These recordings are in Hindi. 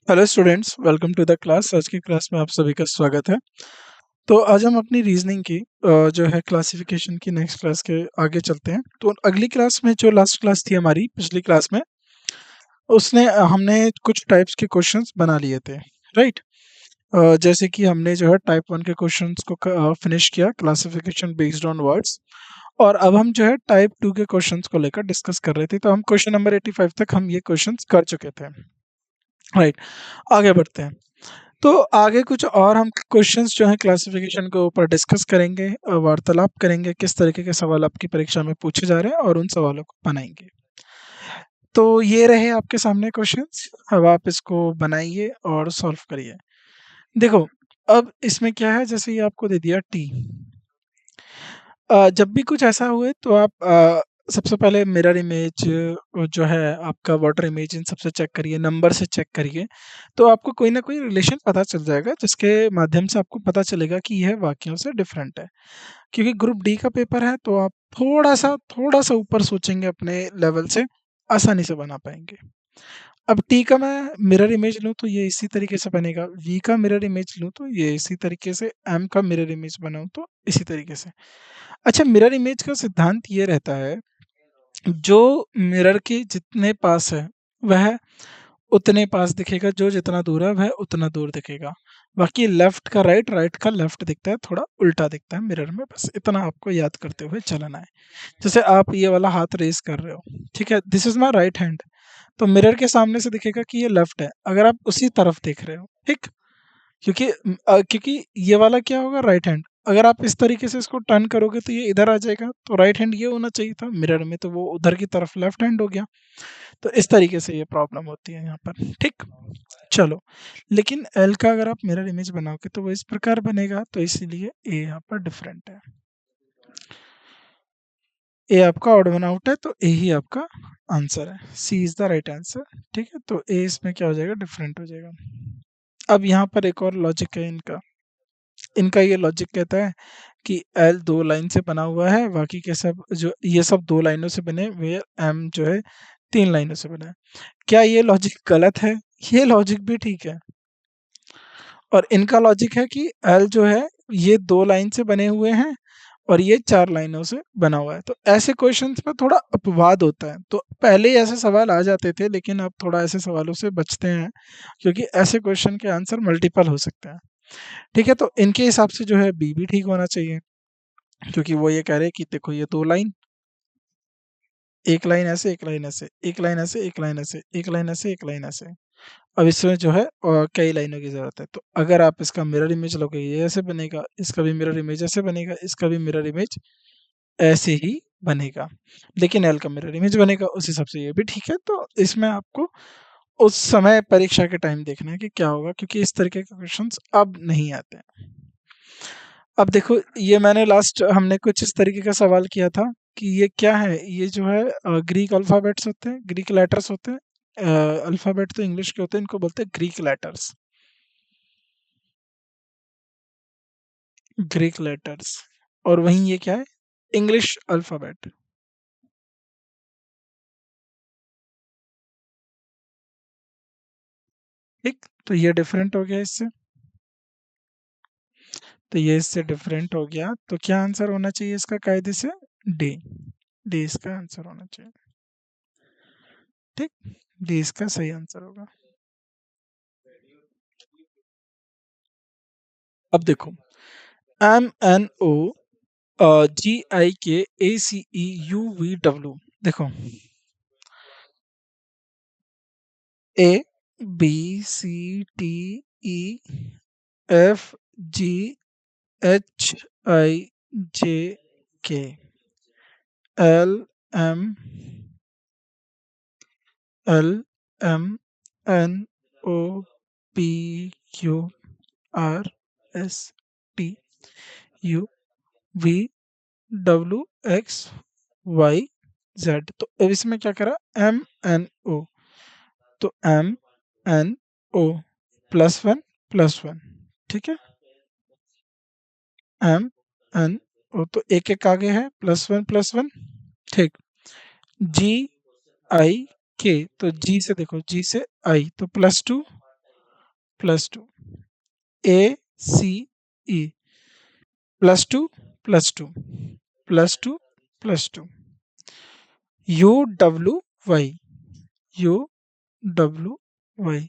Hello students, welcome to the class. आज की क्लास में आप सभी का स्वागत है। तो आज हम अपनी रीजनिंग की जो है क्लासिफिकेशन की नेक्स्ट क्लास के आगे चलते हैं। तो अगली क्लास में जो लास्ट क्लास थी हमारी पिछली क्लास में, उसने हमने कुछ टाइप्स के क्वेश्चंस बना लिए थे, राइट। जैसे कि हमने जो है टाइप 1 के क्वेश्चंस को फिनिश किया, क्लासिफिकेशन बेस्ड ऑन वर्ड्स। और अब हम जो है टाइप 2 के क्वेश्चंस को लेकर डिस्कस कर रहे थे। तो हम क्वेश्चन नंबर 85 तक हम ये क्वेश्चंस कर चुके थे, राइट। आगे बढ़ते हैं। तो आगे कुछ और हम क्वेश्चंस जो हैं क्लासिफिकेशन के ऊपर डिस्कस करेंगे, वार्तालाप करेंगे किस तरीके के सवाल आपकी परीक्षा में पूछे जा रहे हैं और उन सवालों को बनाएंगे। तो ये रहे आपके सामने क्वेश्चंस। अब आप इसको बनाइए और सॉल्व करिए। देखो, अब इसमें क्या है, जैसे ये आपको दे दिया टी। जब भी कुछ ऐसा हुए तो आप सबसे पहले मिरर इमेज जो है आपका वाटर इमेज, इन सबसे चेक करिए, नंबर से चेक करिए। तो आपको कोई ना कोई रिलेशन पता चल जाएगा जिसके माध्यम से आपको पता चलेगा कि यह वाक्यों से डिफरेंट है। क्योंकि ग्रुप डी का पेपर है तो आप थोड़ा सा ऊपर सोचेंगे अपने लेवल से, आसानी से बना पाएंगे। अब टी का मैं मिरर इमेज लूँ तो ये इसी तरीके से बनेगा, वी का मिरर इमेज लूँ तो ये इसी तरीके से, एम का मिरर इमेज बनाऊँ तो इसी तरीके से। अच्छा, मिरर इमेज का सिद्धांत ये रहता है, जो मिरर के जितने पास है वह उतने पास दिखेगा, जो जितना दूर है वह उतना दूर दिखेगा। बाकी लेफ्ट का राइट, राइट का लेफ्ट दिखता है, थोड़ा उल्टा दिखता है मिरर में। बस इतना आपको याद करते हुए चलना है। जैसे आप ये वाला हाथ रेस कर रहे हो, ठीक है, this is my right hand, तो मिरर के सामने से दिखेगा कि ये लेफ्ट है, अगर आप उसी तरफ देख रहे हो, ठीक। क्योंकि ये वाला क्या होगा, राइट हैंड। अगर आप इस तरीके से इसको टर्न करोगे तो ये इधर आ जाएगा, तो राइट हैंड ये होना चाहिए था मिरर में, तो वो उधर की तरफ लेफ्ट हैंड हो गया। तो इस तरीके से ये प्रॉब्लम होती है यहाँ पर, ठीक। चलो, लेकिन एल का अगर आप मिरर इमेज बनाओगे तो वो इस प्रकार बनेगा, तो इसीलिए ए यहाँ पर डिफरेंट है। ए आपका ऑड वन आउट है, तो ए ही आपका आंसर है। सी इज द राइट आंसर, ठीक है। तो ए इसमें क्या हो जाएगा, डिफरेंट हो जाएगा। अब यहाँ पर एक और लॉजिक है इनका। इनका ये लॉजिक कहता है कि एल दो लाइन से बना हुआ है, बाकी के सब जो ये सब दो लाइनों से बने हुए, एम जो है तीन लाइनों से बना है। क्या ये लॉजिक गलत है? ये लॉजिक भी ठीक है। और इनका लॉजिक है कि एल जो है ये दो लाइन से बने हुए हैं और ये चार लाइनों से बना हुआ है। तो ऐसे क्वेश्चंस में थोड़ा अपवाद होता है। तो पहले ही ऐसे सवाल आ जाते थे, लेकिन अब थोड़ा ऐसे सवालों से बचते हैं, क्योंकि ऐसे क्वेश्चन के आंसर मल्टीपल हो सकते हैं, ठीक है। तो इनके हिसाब से जो है बी भी ठीक होना चाहिए, क्योंकि वो ये कह रहे हैं कि देखो ये दो लाइन, एक लाइन ऐसे, एक लाइन ऐसे, एक लाइन ऐसे, एक लाइन ऐसे, एक लाइन ऐसे, एक लाइन ऐसे। अब इसमें जो है कई लाइनों की जरूरत है। तो अगर आप इसका मिरर इमेज लोगे ये ऐसे बनेगा, इसका भी मिरर इमेज ऐसे बनेगा, इसका भी मिरर इमेज ऐसे ही बनेगा, लेकिन एल का मिरर इमेज बनेगा, उस हिसाब से ये भी ठीक है। तो इसमें आपको उस समय परीक्षा के टाइम देखना है कि क्या होगा, क्योंकि इस तरीके के क्वेश्चंस अब नहीं आते हैं। अब देखो, ये मैंने लास्ट हमने कुछ इस तरीके का सवाल किया था कि ये क्या है, ये जो है ग्रीक अल्फाबेट्स होते हैं, ग्रीक लेटर्स होते हैं। अल्फाबेट तो इंग्लिश के होते हैं, इनको बोलते हैं ग्रीक लेटर्स, ग्रीक लेटर्स। और वहीं ये क्या है, इंग्लिश अल्फाबेट, ठीक। तो ये डिफरेंट हो गया इससे, तो ये इससे डिफरेंट हो गया। तो क्या आंसर होना चाहिए इसका, कायदे से डी। डी इसका आंसर होना चाहिए, ठीक। डी इसका सही आंसर होगा। अब देखो, M N O G I K A C E U V W, देखो A B C T E F G H I J K L M L M N O P Q R S T U V W X Y Z. तो अब इसमें क्या करा, एम एन ओ, तो एम एन ओ +1 +1, ठीक है। एम एन ओ तो एक एक आगे है, +1 +1, ठीक। जी आई के, तो जी से देखो, जी से आई तो +2, +2, A C E, +2 +2 +2 +2, U W Y, U W Y,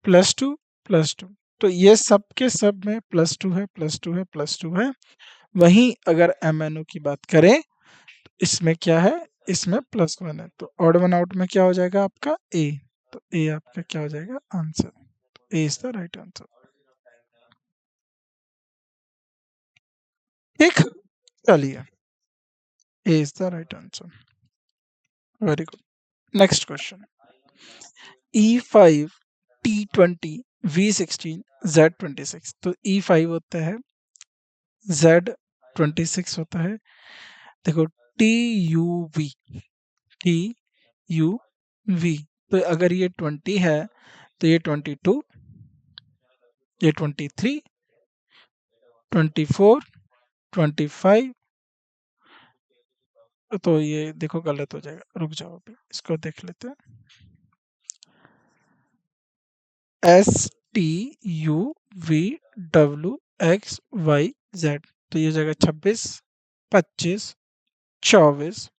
+2 +2। तो ये सब के सब में +2 है, +2 है, +2 है। वहीं अगर MNO की बात करें, इसमें क्या है, इसमें +1 है, तो ऑड वन आउट में क्या हो जाएगा आपका ए। तो ए आपका क्या हो जाएगा answer, A is the right answer. ठीक, चलिए, A is the right answer. Very good. Next question, E5 T20 V16 Z26। तो E5 होता है, Z26 होता है। देखो, TUV, TUV, तो अगर ये 20 है तो ये 22, ये 23, 24, 25, तो ये देखो गलत हो जाएगा। रुक जाओ, अभी इसको देख लेते हैं। STUVWXYZ, तो ये जगह 26, 25, 24,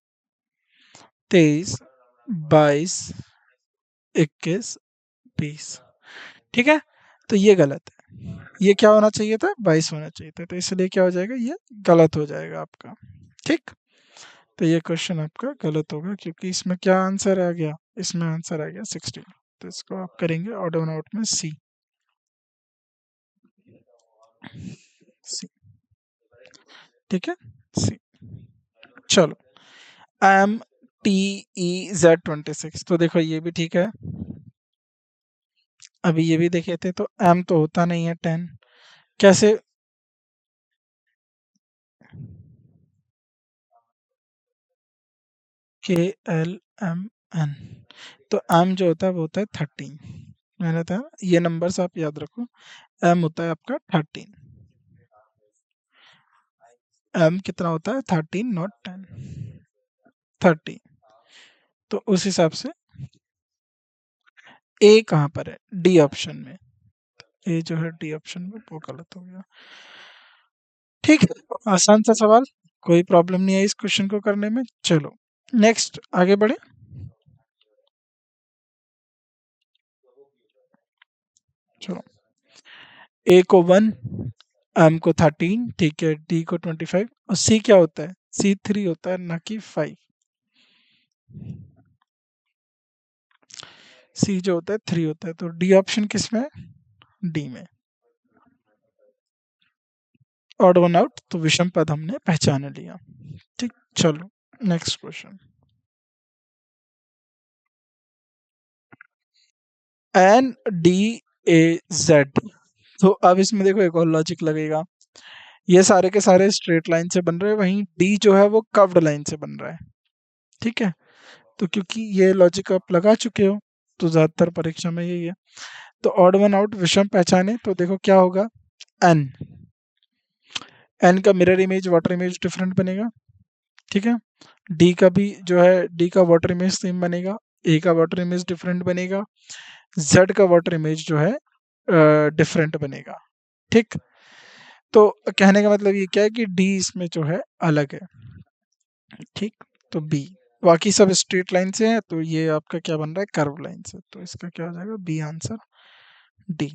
23, 22, 21, 20। ठीक है, तो ये गलत है। ये क्या होना चाहिए था, 22 होना चाहिए था, तो इसलिए क्या हो जाएगा, ये गलत हो जाएगा आपका। ठीक, तो ये क्वेश्चन आपका गलत होगा, क्योंकि इसमें क्या आंसर आ गया, इसमें आंसर आ गया 16। तो इसको आप करेंगे ऑड वन आउट में सी। सी, ठीक है, सी। चलो, MTEZ26, तो देखो ये भी ठीक है। अभी ये भी देखे थे, तो M तो होता नहीं है 10, कैसे, KLMN, तो M जो होता है वो होता है 13। मैंने था, ये नंबर्स आप याद रखो, M होता है आपका 13, M कितना होता है 13, नॉट 10, 30। तो उस हिसाब से ए कहाँ पर है, डी ऑप्शन में, ए जो है डी ऑप्शन में, वो गलत हो गया। ठीक है, आसान सा सवाल, कोई प्रॉब्लम नहीं है इस क्वेश्चन को करने में। चलो नेक्स्ट आगे बढ़े। चलो, ए को 1, एम को 13, ठीक है, डी को 25, और सी क्या होता है, सी 3 होता है, ना कि 5। सी जो होता है 3 होता है, तो डी ऑप्शन किस में है, डी में। ऑड वन आउट, तो विषम पद हमने पहचान लिया। ठीक, चलो नेक्स्ट क्वेश्चन, NDAZ। तो अब इसमें देखो एक और लॉजिक लगेगा, ये सारे के सारे स्ट्रेट लाइन से बन रहे हैं, वहीं डी जो है वो कर्व्ड लाइन से बन रहा है। ठीक है, तो क्योंकि ये लॉजिक आप लगा चुके हो, तो ज्यादातर परीक्षा में यही है। तो ऑड वन आउट विषम पहचाने, तो देखो क्या होगा, एन, एन का mirror image water image different बनेगा। ठीक है, डी का भी जो है, डी का वाटर इमेज सेम बनेगा, ए का वाटर इमेज डिफरेंट बनेगा, जेड का वाटर इमेज जो है डिफरेंट बनेगा। ठीक, तो कहने का मतलब ये क्या है कि डी इसमें जो है अलग है। ठीक, तो बी, बाकी सब स्ट्रेट लाइन से है, तो ये आपका क्या बन रहा है, कर्व लाइन से, तो इसका क्या हो जाएगा, बी आंसर, डी।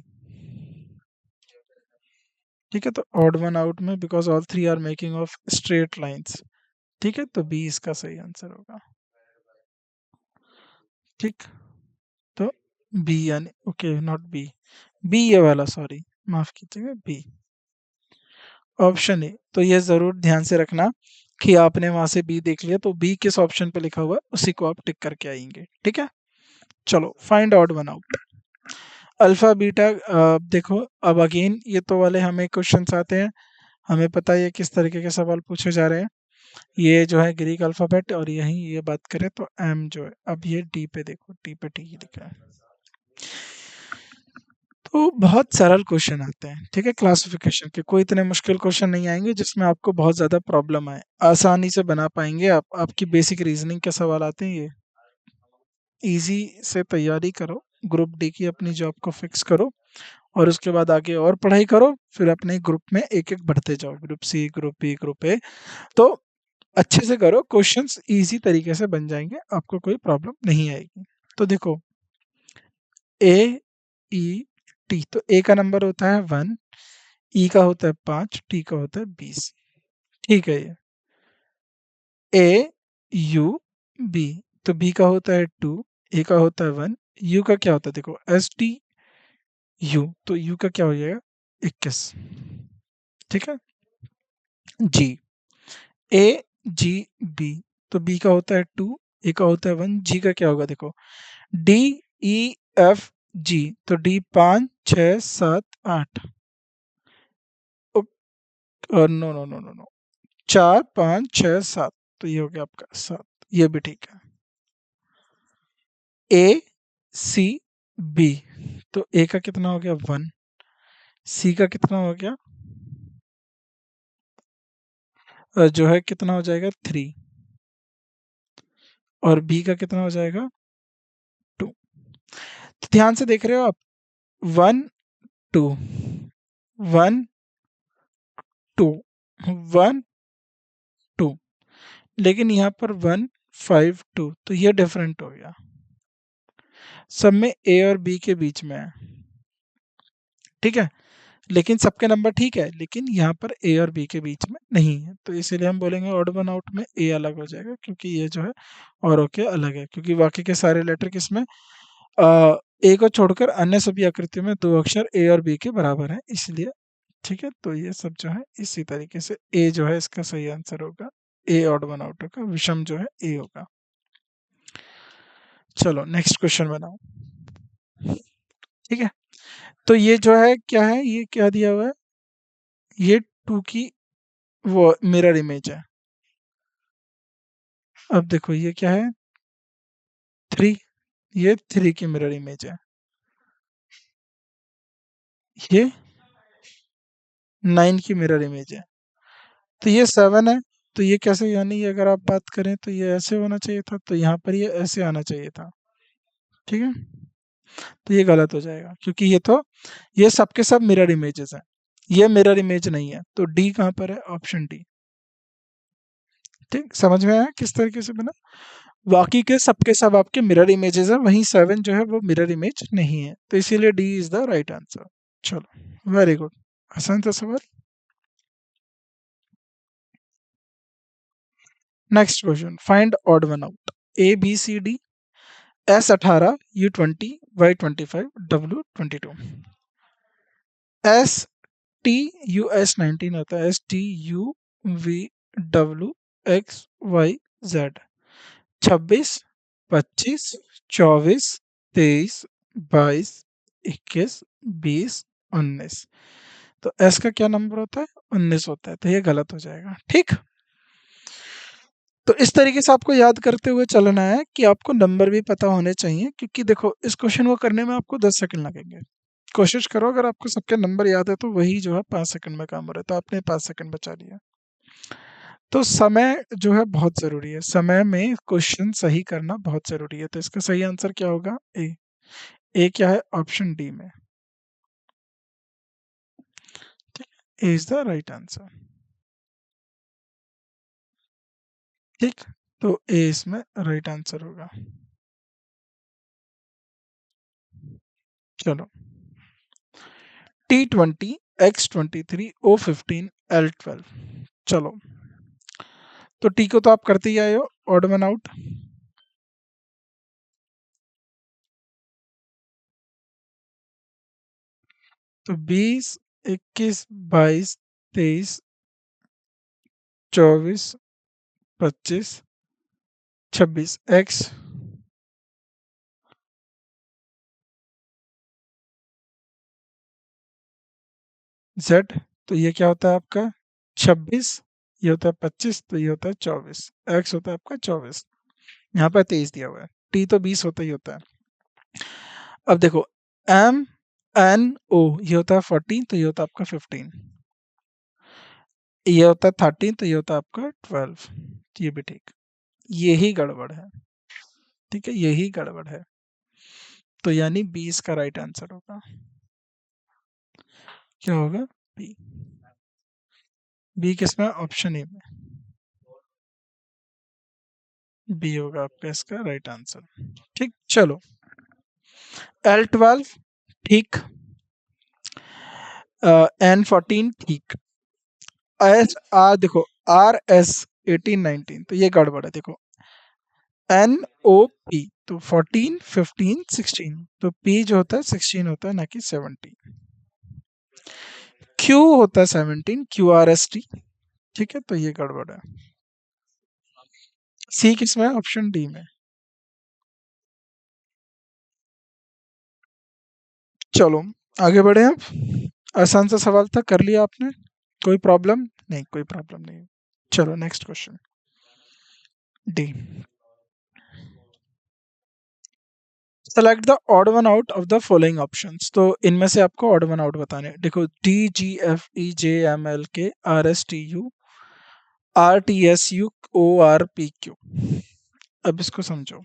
ठीक है, तो ऑड वन आउट में, because all three are making of straight lines, ठीक है, तो बी इसका सही आंसर होगा। ठीक, तो बी यानी, ओके नॉट बी, बी ये वाला, सॉरी माफ कीजिएगा, बी ऑप्शन ए। तो ये जरूर ध्यान से रखना कि आपने वहां से बी देख लिया, तो बी किस ऑप्शन पे लिखा हुआ है उसी को आप टिक करके आएंगे। ठीक है, चलो find odd one out, alpha beta. देखो अब अगेन ये तो वाले हमें क्वेश्चंस आते हैं, हमें पता है ये किस तरीके के सवाल पूछे जा रहे हैं। ये जो है ग्रीक अल्फाबेट, और यहीं ये बात करें तो एम जो है, अब ये डी पे देखो, डी पे टी लिखा है। तो बहुत सरल क्वेश्चन आते हैं, ठीक है, क्लासिफिकेशन के, कोई इतने मुश्किल क्वेश्चन नहीं आएंगे जिसमें आपको बहुत ज़्यादा प्रॉब्लम आए, आसानी से बना पाएंगे आप। आपकी बेसिक रीजनिंग के सवाल आते हैं, ये इजी से तैयारी करो, ग्रुप डी की अपनी जॉब को फिक्स करो और उसके बाद आगे और पढ़ाई करो, फिर अपने ग्रुप में एक एक बढ़ते जाओ, group C, group B, group A. तो अच्छे से करो, क्वेश्चंस इजी तरीके से बन जाएंगे, आपको कोई प्रॉब्लम नहीं आएगी। तो देखो ए, ई, टी, तो ए का नंबर होता है 1, ई का होता है 5, टी का होता है 20। ठीक है, ये ए, यू, बी, तो बी का होता है 2, ए का होता है 1, यू का क्या होता है, देखो एस टी यू, तो यू का क्या हो जाएगा 21। ठीक है, जी, ए, जी, बी, तो बी का होता है 2, ए का होता है 1, जी का क्या होगा देखो डी, ई, एफ, जी, तो D 5, 6, 7, 8, no no no no no, 4, 5, 6, 7, तो ये हो गया आपका 7, ये भी ठीक है। ए, सी, बी, तो ए का कितना हो गया 1, सी का कितना हो गया जो है कितना हो जाएगा 3, और बी का कितना हो जाएगा 2। तो ध्यान से देख रहे हो आप, 1, 2, 1, 2, 1, 2, लेकिन यहाँ पर 1, 5, 2, तो ये डिफरेंट हो गया, सब में ए और बी के बीच में है। ठीक है, लेकिन सबके नंबर ठीक है, लेकिन यहाँ पर ए और बी के बीच में नहीं है, तो इसीलिए हम बोलेंगे ऑड वन आउट में ए अलग हो जाएगा, क्योंकि ये जो है और ओके अलग है, क्योंकि बाकी के सारे लेटर किसमें ए को छोड़कर अन्य सभी आकृतियों में दो अक्षर ए और बी के बराबर हैं, इसलिए। ठीक है, तो ये सब जो है इसी तरीके से ए जो है इसका सही आंसर होगा, ए ऑड वन आउट का विषम जो है ए होगा। चलो नेक्स्ट क्वेश्चन बनाओ। ठीक है, तो ये जो है क्या है, ये क्या दिया हुआ है, ये 2 की वो मिरर इमेज है। अब देखो ये क्या है 3, ये 3 की मिरर इमेज है, ये 9 की मिरर इमेज है, तो ये 7 है, तो ये कैसे, यानी ये अगर आप बात करें तो ये ऐसे होना चाहिए था, तो यहाँ पर ये ऐसे आना चाहिए था। ठीक है, तो ये गलत हो जाएगा, क्योंकि ये तो ये सबके सब मिरर इमेजेस हैं, ये मिरर इमेज नहीं है, तो डी कहाँ पर है, ऑप्शन डी। ठीक, समझ में आया किस तरीके से बना, बाकी के सबके सब आपके मिरर इमेजेस हैं, वहीं 7 जो है वो मिरर इमेज नहीं है, तो इसीलिए D is the right answer. चलो वेरी गुड, आसान था सवाल। Next question, find odd one out, A B C D, S18, U20, Y25, W22। S T U S 19 होता है, STUVWXYZ, 26, 25, 24, 23, 22, 21, 20, 19, तो एस का क्या नंबर होता है 19 होता है, तो ये गलत हो जाएगा। ठीक, तो इस तरीके से आपको याद करते हुए चलना है कि आपको नंबर भी पता होने चाहिए, क्योंकि देखो इस क्वेश्चन को करने में आपको 10 सेकंड लगेंगे, कोशिश करो अगर आपको सबके नंबर याद है तो वही जो है 5 सेकंड में काम हो रहा है, तो आपने 5 सेकंड बचा लिया। तो समय जो है बहुत जरूरी है, समय में क्वेश्चन सही करना बहुत जरूरी है, तो इसका सही आंसर क्या होगा ए। ए क्या है ऑप्शन डी में, ठीक, ए इज द राइट आंसर। ठीक, तो ए इसमें राइट आंसर होगा। चलो, T20, X23, O15, L12, चलो, तो टी को तो आप करते ही आए हो, ऑड वन आउट, तो 20, 21, 22, 23, 24, 25, 26, एक्स, जेड, तो ये क्या होता है आपका 26, ये होता है 25, तो ये होता है 24, एक्स होता है आपका 24, यहाँ पर 23 दिया हुआ है, टी तो 20 होता ही होता है। अब देखो एम एन ओ, ये होता है 14, तो ये होता है आपका 15, ये होता है 13, तो ये होता है आपका 12, ये भी ठीक, यही गड़बड़ है। ठीक है, यही गड़बड़ है। तो यानी बी इसका राइट आंसर होगा। क्या होगा? बी। बी किसमें? ऑप्शन ए में। बी होगा आपका इसका राइट आंसर। ठीक, चलो। L12 ठीक, N14 ठीक, एस आर देखो, RS 18 19 तो ये गड़बड़ है। देखो NOP तो 14 15 16 तो P जो होता है 16 होता है, ना कि 17। Q होता है 17, QRST। ठीक है, तो ये गड़बड़ है। C किसमें है? ऑप्शन डी में। चलो आगे बढ़े अब। आसान सा सवाल था, कर लिया आपने। कोई प्रॉब्लम नहीं? कोई प्रॉब्लम नहीं। चलो next question, D. Select the odd one out of the following options. तो इनमें से आपको ऑड वन आउट बताने हैं। देखो DGFEJMLKRSTU RTSUORPQ। अब इसको समझो।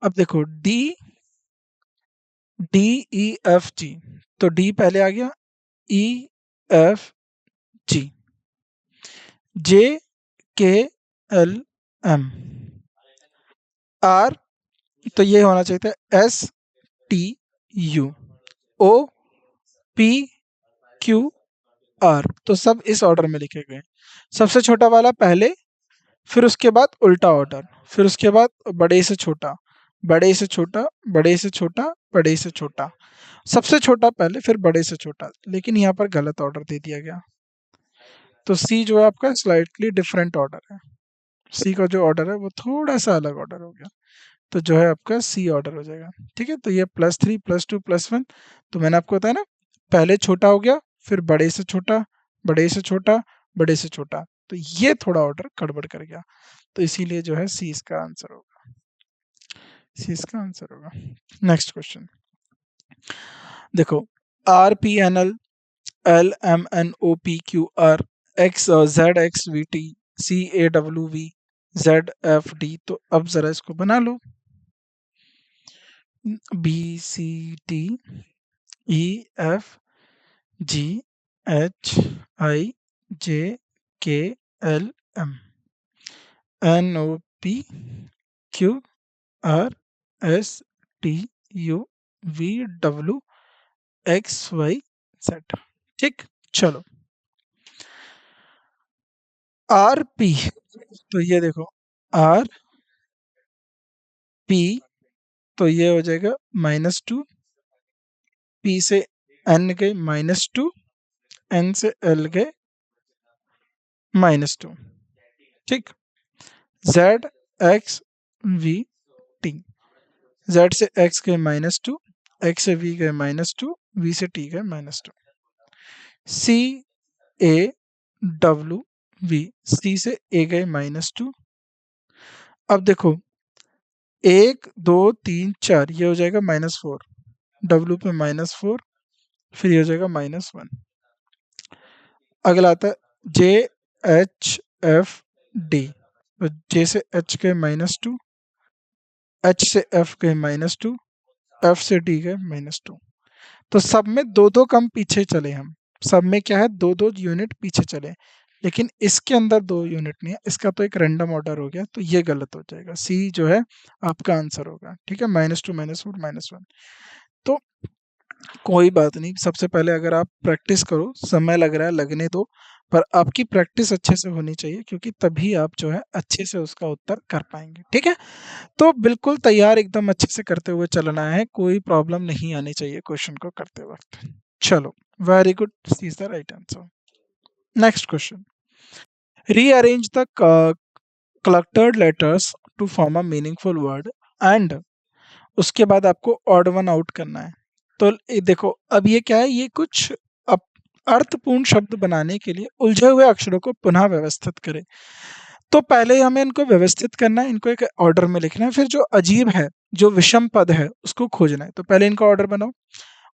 अब देखो DEFG, तो D पहले आ गया, EFG, JKLM, R तो ये होना चाहिए था STU, OPQR। तो सब इस ऑर्डर में लिखे गए। सबसे छोटा वाला पहले, फिर उसके बाद उल्टा ऑर्डर, फिर उसके बाद बड़े से छोटा, बड़े से छोटा, बड़े से छोटा, बड़े से छोटा। सबसे छोटा पहले, फिर बड़े से छोटा, लेकिन यहाँ पर गलत ऑर्डर दे दिया गया। तो सी जो है आपका स्लाइटली डिफरेंट ऑर्डर है। सी का जो ऑर्डर है वो थोड़ा सा अलग ऑर्डर हो गया। तो जो है आपका सी ऑर्डर हो जाएगा। ठीक है, तो ये +3 +2 +1। तो मैंने आपको बताया ना, पहले छोटा हो गया, फिर बड़े से छोटा, बड़े से छोटा, बड़े से छोटा। तो ये थोड़ा ऑर्डर गड़बड़ कर गया, तो इसीलिए जो है सी इसका आंसर होगा। सी इसका आंसर होगा। नेक्स्ट क्वेश्चन देखो, RPNL LMNOPQR ZXVT CAWV ZFD। तो अब जरा इसको बना लो। BCDEFGHIJKLM NOPQRSTUVWXYZ। ठीक, चलो। RP, तो ये देखो RP, तो ये हो जाएगा -2, P से N गए -2, N से L गए -2। ठीक, ZXVT, Z से X गए -2, X से V गए -2, V से T गए -2। CAWV, C से A गए -2। अब देखो 1 2 3 4, ये हो जाएगा -4, W पे -4, फिर ये हो जाएगा -1। अगला आता है JHFD, तो J से H गए -2, H से F गए -2, F से D गए -2। तो सब में दो दो कम पीछे चले हम। सब में क्या है, दो दो यूनिट पीछे चले, लेकिन इसके अंदर 2 यूनिट नहीं है। इसका तो एक रैंडम ऑर्डर हो गया, तो ये गलत हो जाएगा। सी जो है आपका आंसर होगा। ठीक है, -2 -4 -1। तो कोई बात नहीं, सबसे पहले अगर आप प्रैक्टिस करो, समय लग रहा है लगने दो, पर आपकी प्रैक्टिस अच्छे से होनी चाहिए, क्योंकि तभी आप जो है अच्छे से उसका उत्तर कर पाएंगे। ठीक है, तो बिल्कुल तैयार एकदम अच्छे से करते हुए चलना है, कोई प्रॉब्लम नहीं आनी चाहिए क्वेश्चन को करते वक्त। चलो, very good, C is the right answer. Next question, rearrange the cluttered letters to form a meaningful word and, उसके बाद आपको ऑड वन आउट करना है। तो देखो, अब ये क्या है, ये कुछ अर्थपूर्ण शब्द बनाने के लिए उलझे हुए अक्षरों को पुनः व्यवस्थित करें। तो पहले हमें इनको व्यवस्थित करना है, इनको एक ऑर्डर में लिखना है, फिर जो अजीब है, जो विषम पद है, उसको खोजना है। तो पहले इनका ऑर्डर बनाओ।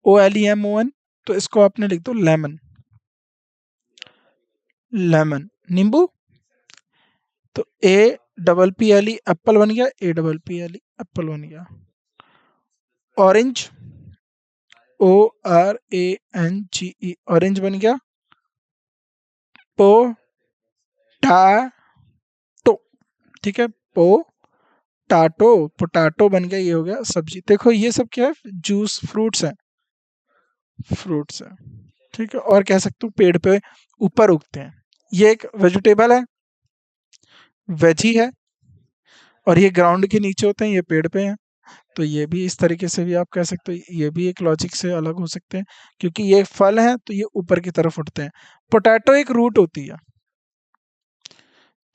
OLEMON, तो इसको आपने लिख दो लेमन। लेमन, नींबू, तो A double P L E Apple बन गया, A double P L E Apple बन गया। Orange, O R A N G E, orange बन गया। पोटैटो, ठीक है, पोटाटो, पोटाटो बन गया, ये हो गया सब्जी। देखो ये सब क्या है, जूस, फ्रूट्स है, फ्रूट्स है, ठीक है। और कह सकते हो पेड़ पे ऊपर उगते हैं, ये एक वेजिटेबल है, वेज ही है। और ये ग्राउंड के नीचे होते हैं, ये पेड़ पे हैं। तो ये भी इस तरीके से भी आप कह सकते हो, ये भी एक लॉजिक से अलग हो सकते हैं, क्योंकि ये फल हैं तो ये ऊपर की तरफ उठते हैं। पोटैटो एक रूट होती है,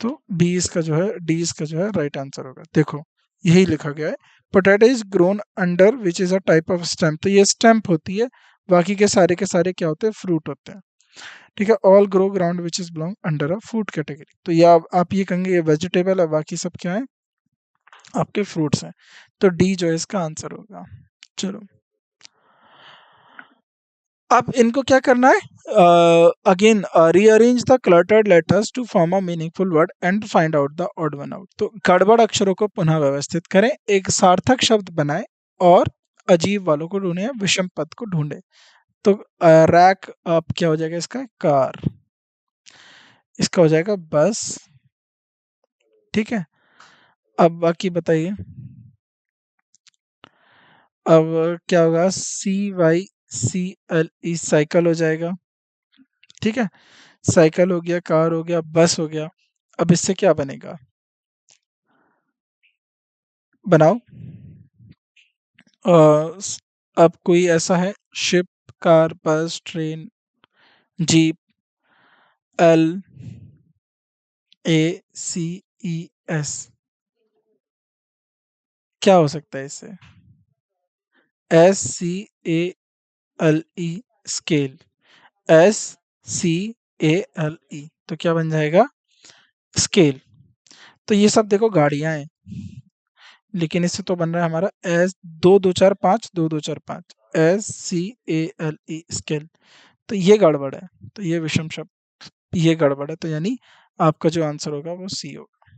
तो बी इसका जो है, डी इसका जो है राइट आंसर होगा। देखो यही लिखा गया है, potato is grown under which is a type of stem, तो ये स्टेम्प होती है, बाकी के सारे क्या होते हैं, फ्रूट होते हैं, ठीक है। All grow ground which is belong under a food category, तो ये आप ये कहेंगे ये वेजिटेबल है, बाकी सब क्या है, आपके फ्रूट्स हैं। तो डी जो है इसका आंसर होगा। चलो अब इनको क्या करना है, again rearrange the cluttered letters to form a meaningful word and find out the odd one out, तो गड़बड़ अक्षरों को पुनः व्यवस्थित करें, एक सार्थक शब्द बनाएं और अजीब वालों को ढूंढें, विषम पद को ढूंढें। तो रैक अब क्या हो जाएगा इसका, कार, इसका हो जाएगा बस, ठीक है। अब बाकी बताइए, अब क्या होगा, C Y C L E, cycle हो जाएगा, ठीक है। साइकिल हो गया, कार हो गया, बस हो गया। अब इससे क्या बनेगा, बनाओ। अब कोई ऐसा है, ship, car, bus, train, jeep, L A C E S, क्या हो सकता है इससे, S C A L E, scale, S C A L E, तो क्या बन जाएगा, स्केल। तो ये सब देखो गाड़ियां हैं, लेकिन इससे तो बन रहा है हमारा एस, दो दो चार पाँच, दो दो चार पाँच, S C A L E, scale. तो ये गड़बड़ है, तो ये विषम शब्द, ये गड़बड़ है, तो यानी आपका जो आंसर होगा वो सी होगा,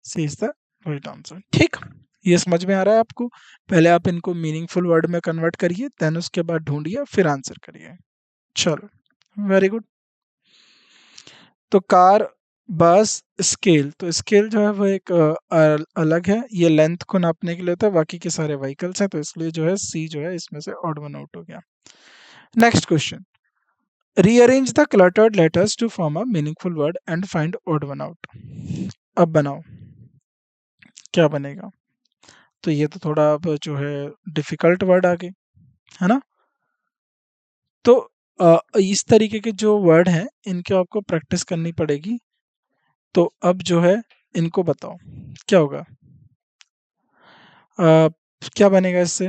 सी इज द राइट आंसर, ठीक। ये समझ में आ रहा है आपको, पहले आप इनको मीनिंगफुल वर्ड में कन्वर्ट करिए, देन उसके बाद ढूंढिए, फिर आंसर करिए। चलो, वेरी गुड। तो कार, बस, स्केल, तो स्केल जो है वो एक अलग है, ये लेंथ को नापने के लिए होता है, बाकी के सारे व्हीकल्स हैं, तो इसलिए जो है सी जो है इसमें से ऑड वन आउट हो गया। Next question, rearrange the cluttered letters to form a meaningful word and find odd one out, अब बनाओ, क्या बनेगा। तो ये तो थोड़ा अब जो है डिफिकल्ट वर्ड आ गए, है ना। तो इस तरीके के जो वर्ड हैं इनके आपको प्रैक्टिस करनी पड़ेगी। तो अब जो है इनको बताओ क्या होगा, अ, क्या बनेगा इससे,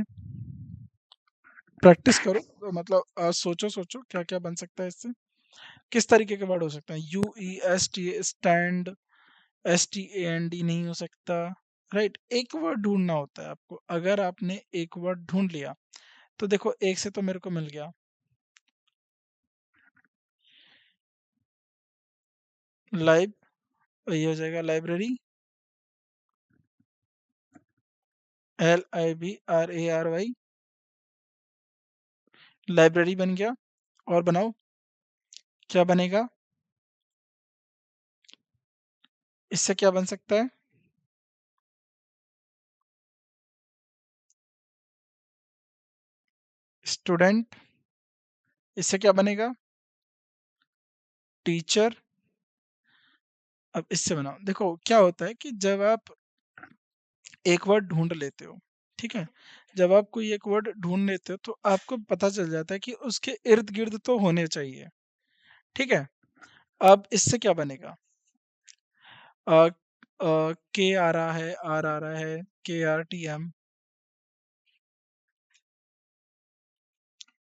प्रैक्टिस करो, तो मतलब सोचो सोचो क्या क्या बन सकता है इससे, किस तरीके के वर्ड हो सकते हैं, U E S T, stand, S T A N D नहीं हो सकता, राइट। एक वर्ड ढूंढना होता है आपको, अगर आपने एक वर्ड ढूंढ लिया तो देखो एक से तो मेरे को मिल गया, लाइव, ये हो जाएगा library, L I B R A R Y, library बन गया। और बनाओ, क्या बनेगा, इससे क्या बन सकता है, स्टूडेंट, इससे क्या बनेगा, टीचर। अब इससे बनाओ, देखो क्या होता है कि जब आप एक वर्ड ढूंढ लेते हो, ठीक है, जब आप कोई एक वर्ड ढूंढ लेते हो तो आपको पता चल जाता है कि उसके इर्द गिर्द तो होने चाहिए, ठीक है। अब इससे क्या बनेगा, के आ रहा है, आर आ रहा है, के आर टी एम,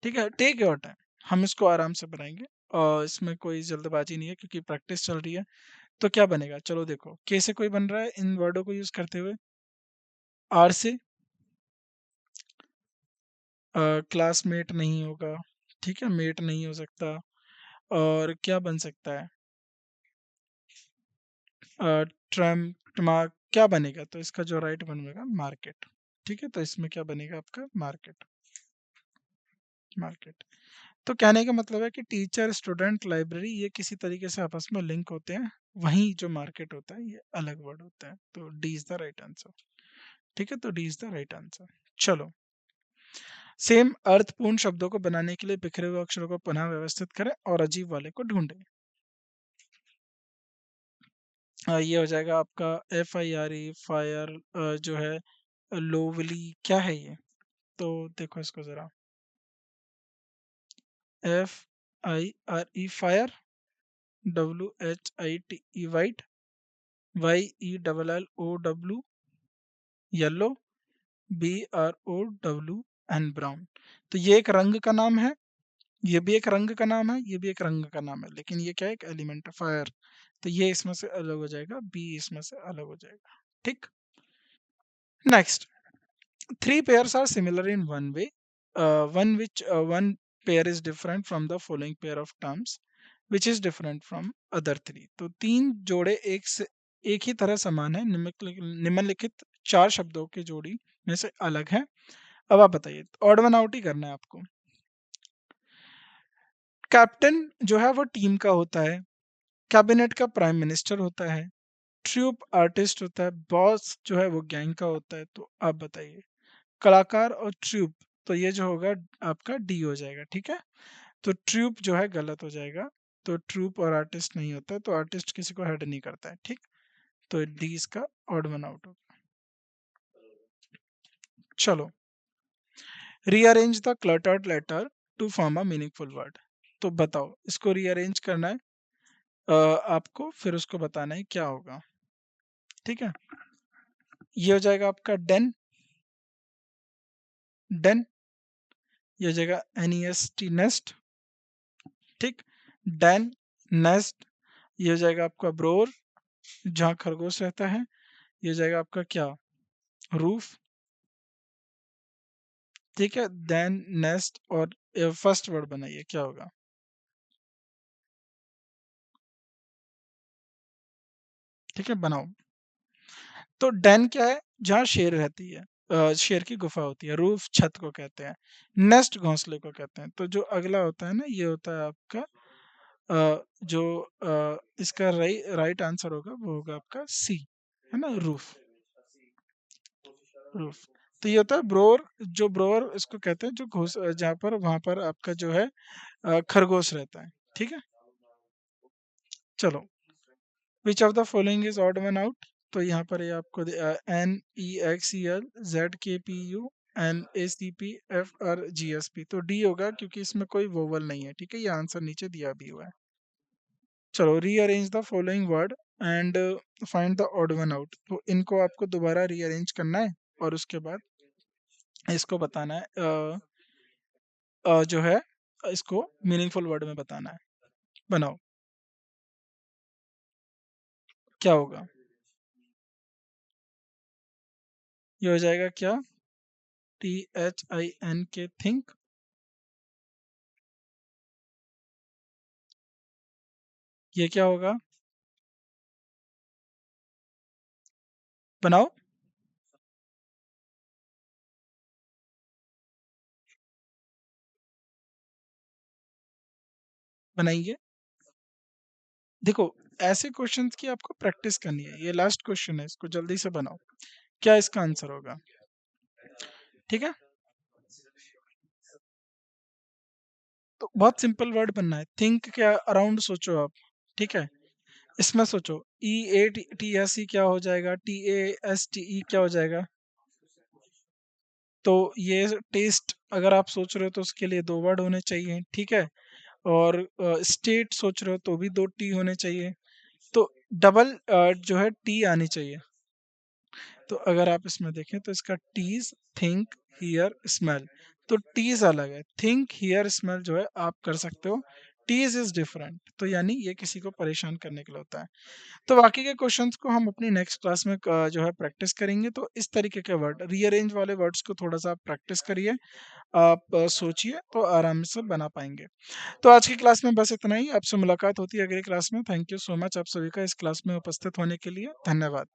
ठीक है, टेक योर टाइम, हम इसको आराम से बनाएंगे, और इसमें कोई जल्दबाजी नहीं है क्योंकि प्रैक्टिस चल रही है। तो क्या बनेगा, चलो देखो, के से कोई बन रहा है इन वर्डों को यूज करते हुए, आर से क्लासमेट नहीं होगा, ठीक है, मेट नहीं हो सकता, और क्या बन सकता है? ट्रम टमा क्या बनेगा? तो इसका जो राइट बनेगा मार्केट। ठीक है, तो इसमें क्या बनेगा आपका? मार्केट। मार्केट। तो कहने का मतलब है कि टीचर, स्टूडेंट, लाइब्रेरी ये किसी तरीके से आपस में लिंक होते हैं। वहीं जो मार्केट होता है ये अलग वर्ड होता है। तो D is the right answer. ठीक है, तो D is the right answer. चलो, सेम अर्थपूर्ण शब्दों को बनाने के लिए बिखरे हुए अक्षरों को पुनः व्यवस्थित करें और अजीब वाले को ढूंढें। ये हो जाएगा आपका FIRE, फायर। जो है लोवली, क्या है ये? तो देखो इसको जरा, FIRE fire, WHITE white, YELLO yellow, BROWN brown. तो ये एक रंग का नाम है, ये भी एक रंग का नाम है, ये भी एक रंग का नाम है, लेकिन ये क्या है? एक एलिमेंट है, फायर। तो ये इसमें से अलग हो जाएगा, बी इसमें से अलग हो जाएगा। ठीक। Next, three pairs are similar in one way, one pair is different from the following pair of terms, which is different from other three। तो तीन जोड़े एक ही तरह समान है, निम्नलिखित चार शब्दों की जोड़ी में से अलग है। अब आप बताइए, ऑड वन आउट ही करना है आपको। कैप्टन जो है वो टीम का होता है, कैबिनेट का प्राइम मिनिस्टर होता है, ट्रूप आर्टिस्ट होता है, बॉस जो है वो गैंग का होता है। तो आप बताइए, कलाकार और ट्रूप, तो ये जो होगा आपका डी हो जाएगा। ठीक है, तो ट्रूप जो है गलत हो जाएगा। तो ट्रूप और आर्टिस्ट नहीं होता है, तो आर्टिस्ट किसी को हेड नहीं करता है। ठीक, तो डी इसका ऑड वन आउट होगा। चलो, rearrange the cluttered letter to form a meaningful word. तो बताओ, इसको रीअरेंज करना है आपको, फिर उसको बताना है क्या होगा। ठीक है, ये हो जाएगा आपका डेन, डेन। ये हो जाएगा NEST नेस्ट। ठीक, डेन, नेस्ट। ये हो जाएगा आपका ब्रोर, जहाँ खरगोश रहता है। ये हो जाएगा आपका क्या? रूफ। ठीक है, देन, नेस्ट, और फर्स्ट वर्ड बनाइए, क्या होगा? ठीक है, बनाओ। तो डेन क्या है? जहाँ शेर रहती है, शेर की गुफा होती है। रूफ छत को कहते हैं, नेस्ट घोंसले को कहते हैं। तो जो अगला होता है ना, ये होता है आपका जो इसका राइट आंसर होगा वो होगा आपका सी, है ना, रूफ। रूफ। तो ये होता है ब्रोर। जो ब्रोर इसको कहते हैं, जो घोस जहाँ पर वहां पर आपका जो है खरगोश रहता है। ठीक है, चलो, which of the following is odd one out? तो यहाँ पर ये आपको NEXEL ZKPU NACPFRGSP, तो डी होगा, क्योंकि इसमें कोई वोवल नहीं है। ठीक है, ये आंसर नीचे दिया भी हुआ है। चलो, rearrange the following word and find the odd one out. तो इनको आपको दोबारा रीअरेंज करना है और उसके बाद इसको बताना है, जो है इसको मीनिंगफुल वर्ड में बताना है। बनाओ, क्या होगा? ये हो जाएगा क्या? THINK, think. ये क्या होगा? बनाओ, बनाइए। देखो, ऐसे क्वेश्चंस की आपको प्रैक्टिस करनी है। ये लास्ट क्वेश्चन है, इसको जल्दी से बनाओ। क्या इसका आंसर होगा? ठीक है, तो बहुत सिंपल वर्ड बनना है। थिंक के अराउंड सोचो आप। ठीक है, इसमें सोचो, EATSE क्या हो जाएगा, TASTE क्या हो जाएगा? तो ये टेस्ट अगर आप सोच रहे हो तो उसके लिए दो वर्ड होने चाहिए। ठीक है, और स्टेट सोच रहे हो तो भी दो टी होने चाहिए। तो डबल जो है टी आनी चाहिए। तो अगर आप इसमें देखें तो इसका टीज, थिंक, हियर, स्मेल। तो टीज अलग है, थिंक, हियर, स्मेल जो है आप कर सकते हो। टीज़ इज़ डिफरेंट, तो यानी ये किसी को परेशान करने के लिए होता है। तो बाकी के क्वेश्चंस को हम अपनी नेक्स्ट क्लास में जो है प्रैक्टिस करेंगे। तो इस तरीके के वर्ड रीअरेंज वाले वर्ड्स को थोड़ा-सा प्रैक्टिस करिए, आप सोचिए तो आराम से बना पाएँगे। तो आज की क्लास में बस इतना ही, आपसे मुलाकात होती है अगली क्लास में। थैंक यू सो मच आप सभी का इस क्लास में उपस्थित होने के लिए। धन्यवाद।